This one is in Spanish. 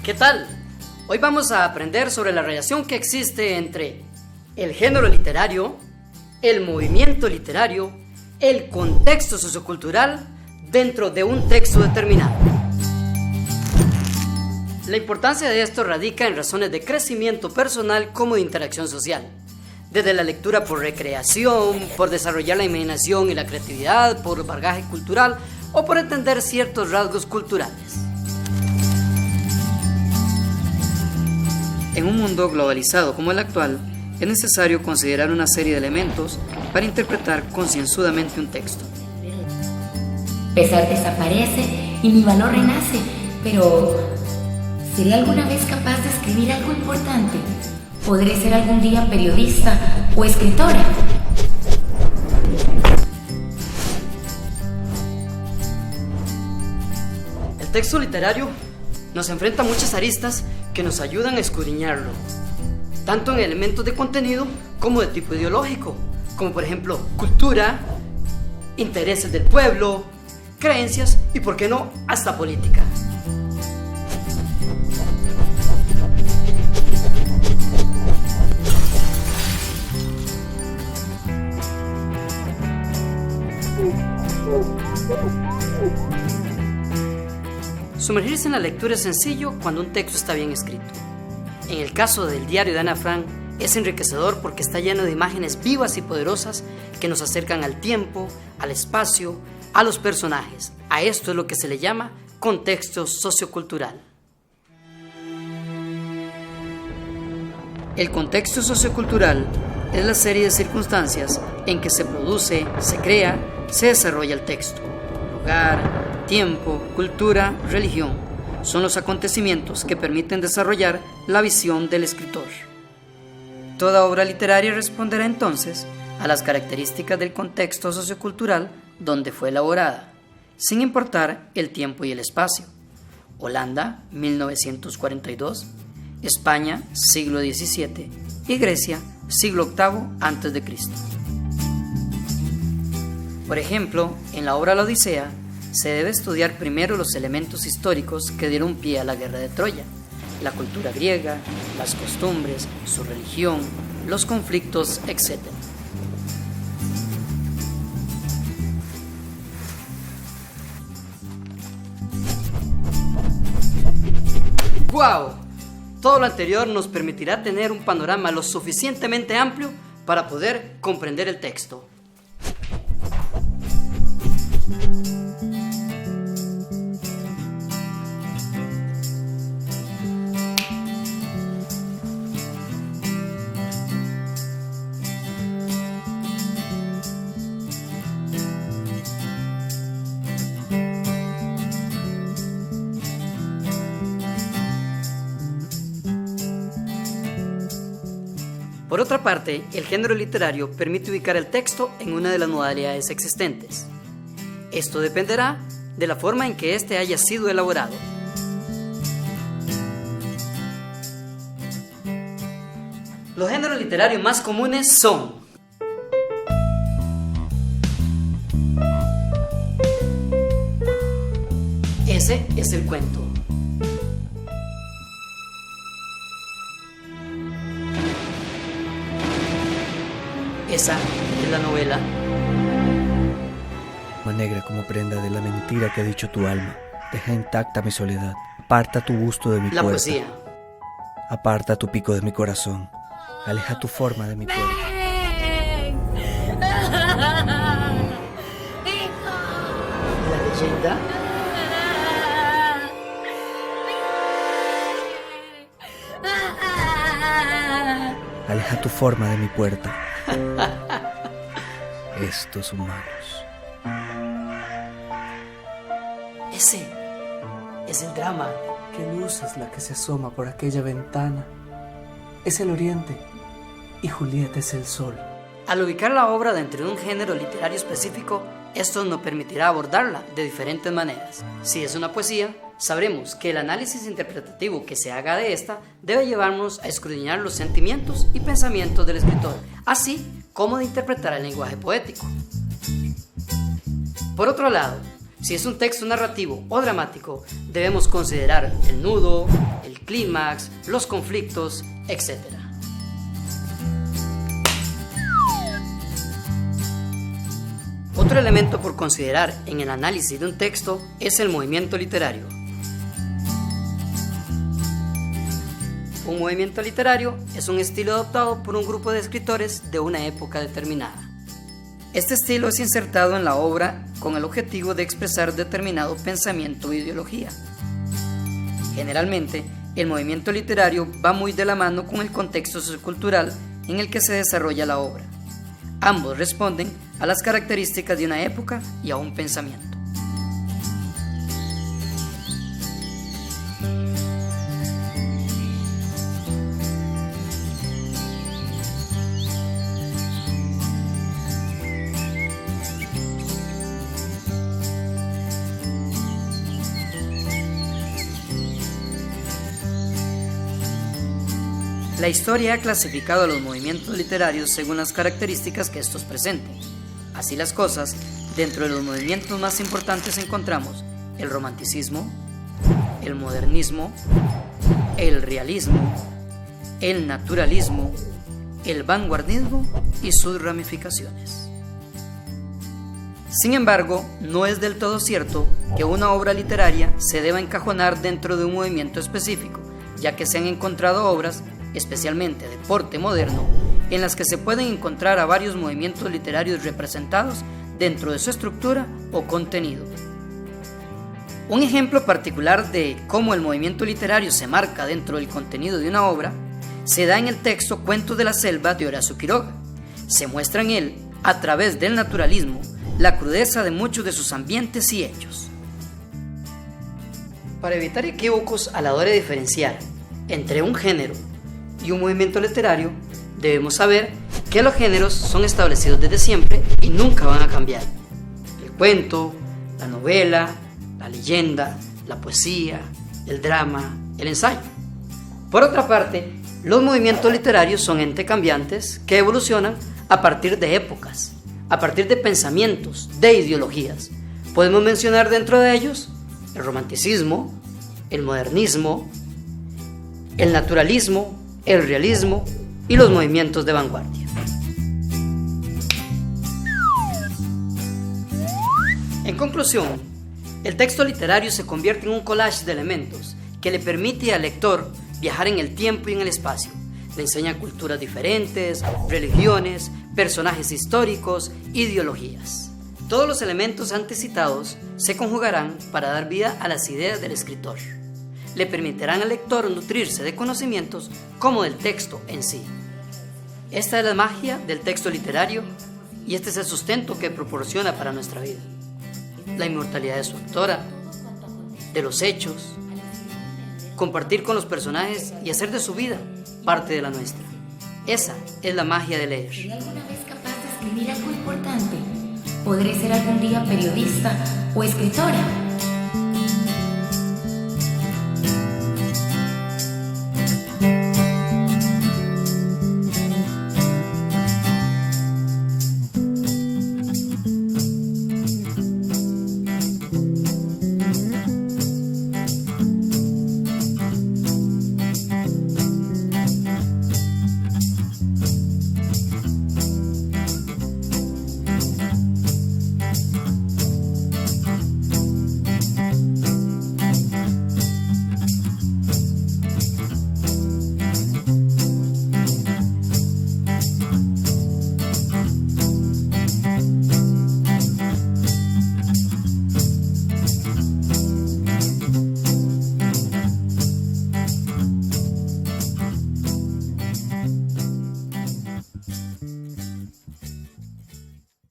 ¿Qué tal? Hoy vamos a aprender sobre la relación que existe entre el género literario, el movimiento literario, el contexto sociocultural dentro de un texto determinado. La importancia de esto radica en razones de crecimiento personal como de interacción social, desde la lectura por recreación, por desarrollar la imaginación y la creatividad, por bagaje cultural o por entender ciertos rasgos culturales. En un mundo globalizado como el actual, es necesario considerar una serie de elementos para interpretar concienzudamente un texto. Pesar desaparece y mi valor renace, pero ¿seré alguna vez capaz de escribir algo importante? ¿Podré ser algún día periodista o escritora? El texto literario nos enfrenta a muchas aristas que nos ayudan a escudriñarlo, tanto en elementos de contenido como de tipo ideológico, como por ejemplo cultura, intereses del pueblo, creencias y, por qué no, hasta política. Sumergirse en la lectura es sencillo cuando un texto está bien escrito. En el caso del diario de Ana Frank, es enriquecedor porque está lleno de imágenes vivas y poderosas que nos acercan al tiempo, al espacio, a los personajes. A esto es lo que se le llama contexto sociocultural. El contexto sociocultural es la serie de circunstancias en que se produce, se crea, se desarrolla el texto. Lugar, tiempo, cultura, religión son los acontecimientos que permiten desarrollar la visión del escritor. Toda obra literaria responderá entonces a las características del contexto sociocultural donde fue elaborada, sin importar el tiempo y el espacio. Holanda, 1942, España, siglo XVII y Grecia, siglo VIII a.C. Por ejemplo, en la obra La Odisea, se debe estudiar primero los elementos históricos que dieron pie a la guerra de Troya, la cultura griega, las costumbres, su religión, los conflictos, etc. ¡Wow! Todo lo anterior nos permitirá tener un panorama lo suficientemente amplio para poder comprender el texto. Por otra parte, el género literario permite ubicar el texto en una de las modalidades existentes. Esto dependerá de la forma en que éste haya sido elaborado. Los géneros literarios más comunes son: ese es el cuento. Esa es la novela. Negra como prenda de la mentira que ha dicho tu alma. Deja intacta mi soledad. Aparta tu busto de mi puerta. La poesía. Aparta tu pico de mi corazón. Aleja tu forma de mi puerta. La leyenda. Aleja tu forma de mi puerta. Estos humanos. Ese es el drama. ¿Qué luz es la que se asoma por aquella ventana? Es el oriente y Julieta es el sol. Al ubicar la obra dentro de un género literario específico, esto nos permitirá abordarla de diferentes maneras. Si es una poesía, sabremos que el análisis interpretativo que se haga de esta debe llevarnos a escudriñar los sentimientos y pensamientos del escritor, así como de interpretar el lenguaje poético. Por otro lado, Si es un texto narrativo o dramático, debemos considerar el nudo, el clímax, los conflictos, etc. Otro elemento por considerar en el análisis de un texto es el movimiento literario. Un movimiento literario es un estilo adoptado por un grupo de escritores de una época determinada. Este estilo es insertado en la obra con el objetivo de expresar determinado pensamiento o ideología. Generalmente, el movimiento literario va muy de la mano con el contexto sociocultural en el que se desarrolla la obra. Ambos responden a las características de una época y a un pensamiento. La historia ha clasificado a los movimientos literarios según las características que estos presenten. Así las cosas, dentro de los movimientos más importantes encontramos el romanticismo, el modernismo, el realismo, el naturalismo, el vanguardismo y sus ramificaciones. Sin embargo, no es del todo cierto que una obra literaria se deba encajonar dentro de un movimiento específico, ya que se han encontrado obras, especialmente de porte moderno, en las que se pueden encontrar a varios movimientos literarios representados dentro de su estructura o contenido. Un ejemplo particular de cómo el movimiento literario se marca dentro del contenido de una obra se da en el texto Cuentos de la Selva de Horacio Quiroga. Se muestra en él, a través del naturalismo, la crudeza de muchos de sus ambientes y hechos. Para evitar equívocos a la hora de diferenciar entre un género y un movimiento literario, debemos saber que los géneros son establecidos desde siempre y nunca van a cambiar. El cuento, la novela, la leyenda, la poesía, el drama, el ensayo. Por otra parte, los movimientos literarios son entes cambiantes que evolucionan a partir de épocas, a partir de pensamientos, de ideologías. Podemos mencionar dentro de ellos el romanticismo, el modernismo, el naturalismo, el realismo y los movimientos de vanguardia. En conclusión, el texto literario se convierte en un collage de elementos que le permite al lector viajar en el tiempo y en el espacio. Le enseña culturas diferentes, religiones, personajes históricos, ideologías. Todos los elementos antes citados se conjugarán para dar vida a las ideas del escritor. Le permitirán al lector nutrirse de conocimientos como del texto en sí. Esta es la magia del texto literario y este es el sustento que proporciona para nuestra vida. La inmortalidad de su autora, de los hechos, compartir con los personajes y hacer de su vida parte de la nuestra. Esa es la magia de leer. ¿Seré alguna vez capaz de escribir algo importante? ¿Podré ser algún día periodista o escritora?